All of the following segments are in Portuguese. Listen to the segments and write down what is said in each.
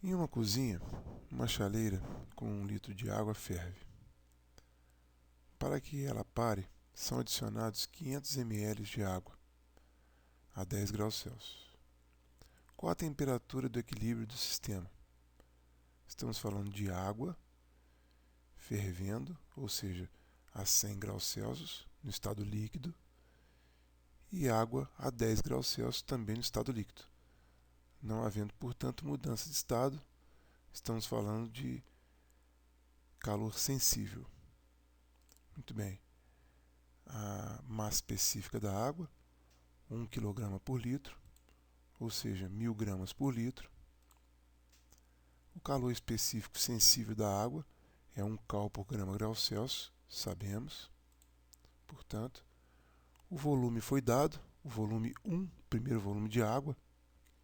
Em uma cozinha, uma chaleira com 1 litro de água ferve. Para que ela pare, são adicionados 500 ml de água a 10 graus Celsius. Qual a temperatura do equilíbrio do sistema? Estamos falando de água fervendo, ou seja, a 100 graus Celsius no estado líquido, e água a 10 graus Celsius também no estado líquido. Não havendo, portanto, mudança de estado, estamos falando de calor sensível. Muito bem. A massa específica da água, 1 kg por litro, ou seja, 1000 gramas por litro. O calor específico sensível da água é 1 cal por grau Celsius, sabemos. Portanto, o volume foi dado, o volume 1, primeiro volume de água,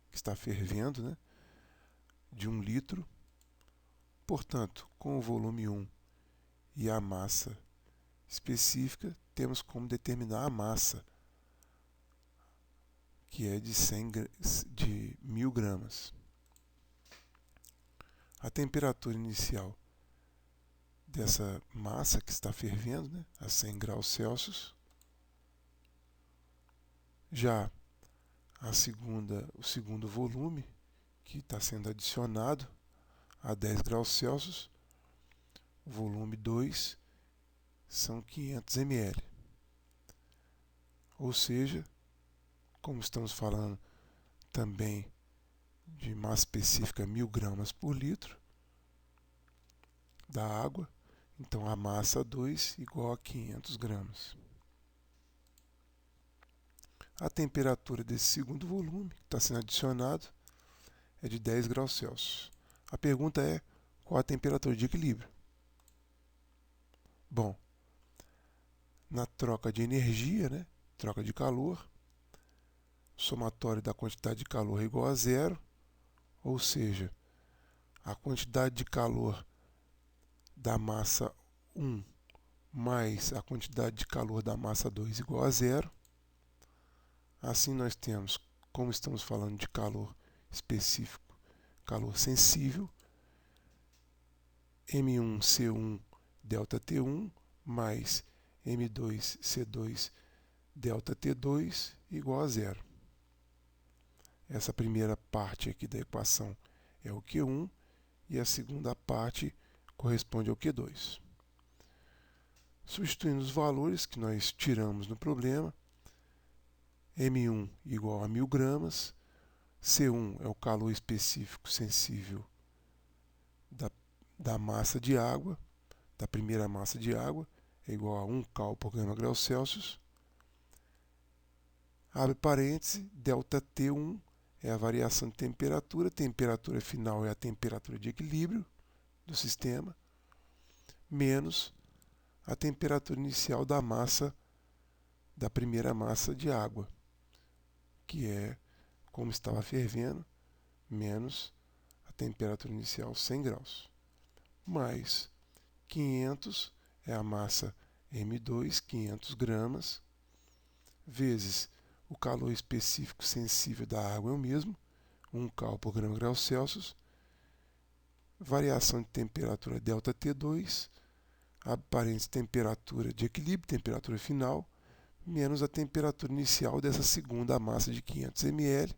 que está fervendo, né, de 1 litro. Portanto, com o volume 1 e a massa específica, temos como determinar a massa, que é de 1000 gramas. A temperatura inicial dessa massa que está fervendo, né, a 100 graus Celsius. Já o segundo volume, que está sendo adicionado a 10 graus Celsius, o volume 2, são 500 ml. Ou seja, como estamos falando também de massa específica 1000 gramas por litro da água, então a massa 2 igual a 500 gramas. A temperatura desse segundo volume, que está sendo adicionado, é de 10 graus Celsius. A pergunta é, qual a temperatura de equilíbrio? Bom, na troca de energia, né, troca de calor, o somatório da quantidade de calor é igual a zero, ou seja, a quantidade de calor da massa 1 mais a quantidade de calor da massa 2 igual a zero. Assim nós temos, como estamos falando de calor específico, calor sensível, M1C1 delta T1 mais M2C2 delta T2 igual a zero. Essa primeira parte aqui da equação é o Q1 e a segunda parte corresponde ao Q2. Substituindo os valores que nós tiramos no problema, M1 igual a 1000 gramas, C1 é o calor específico sensível da massa de água, da primeira massa de água, é igual a 1 cal por grau Celsius. Abre parênteses, delta T1 é a variação de temperatura, temperatura final é a temperatura de equilíbrio do sistema, menos a temperatura inicial da massa, da primeira massa de água, que é, como estava fervendo, menos a temperatura inicial 100 graus, mais 500 é a massa M2, 500 gramas, vezes o calor específico sensível da água é o mesmo, 1 cal por grau Celsius, variação de temperatura delta T2, abre parênteses, temperatura de equilíbrio, temperatura final, menos a temperatura inicial dessa segunda massa de 500 ml,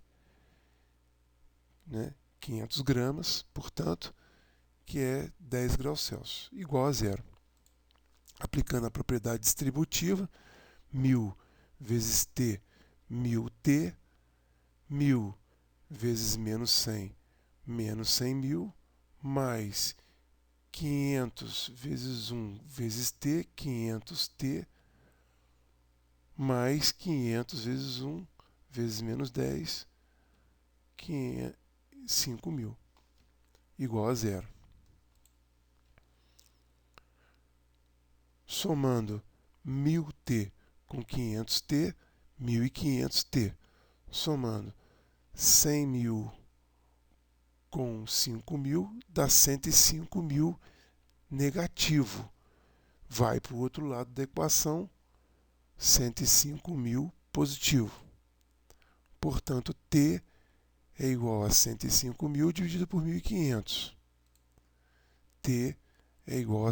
né, 500 gramas, portanto, que é 10 graus Celsius, igual a zero. Aplicando a propriedade distributiva, 1000 vezes T, 1000T, 1000 vezes menos 100, menos 100.000, mais 500 vezes 1 vezes T, 500T, mais 500 vezes 1 vezes menos 10, 5.000, igual a zero. Somando 1000T com 500T, 1500T. Somando 100.000 com 5.000, dá 105.000 negativo. Vai para o outro lado da equação, 105.000 positivo. Portanto, T é igual a 105.000 dividido por 1.500. T é igual a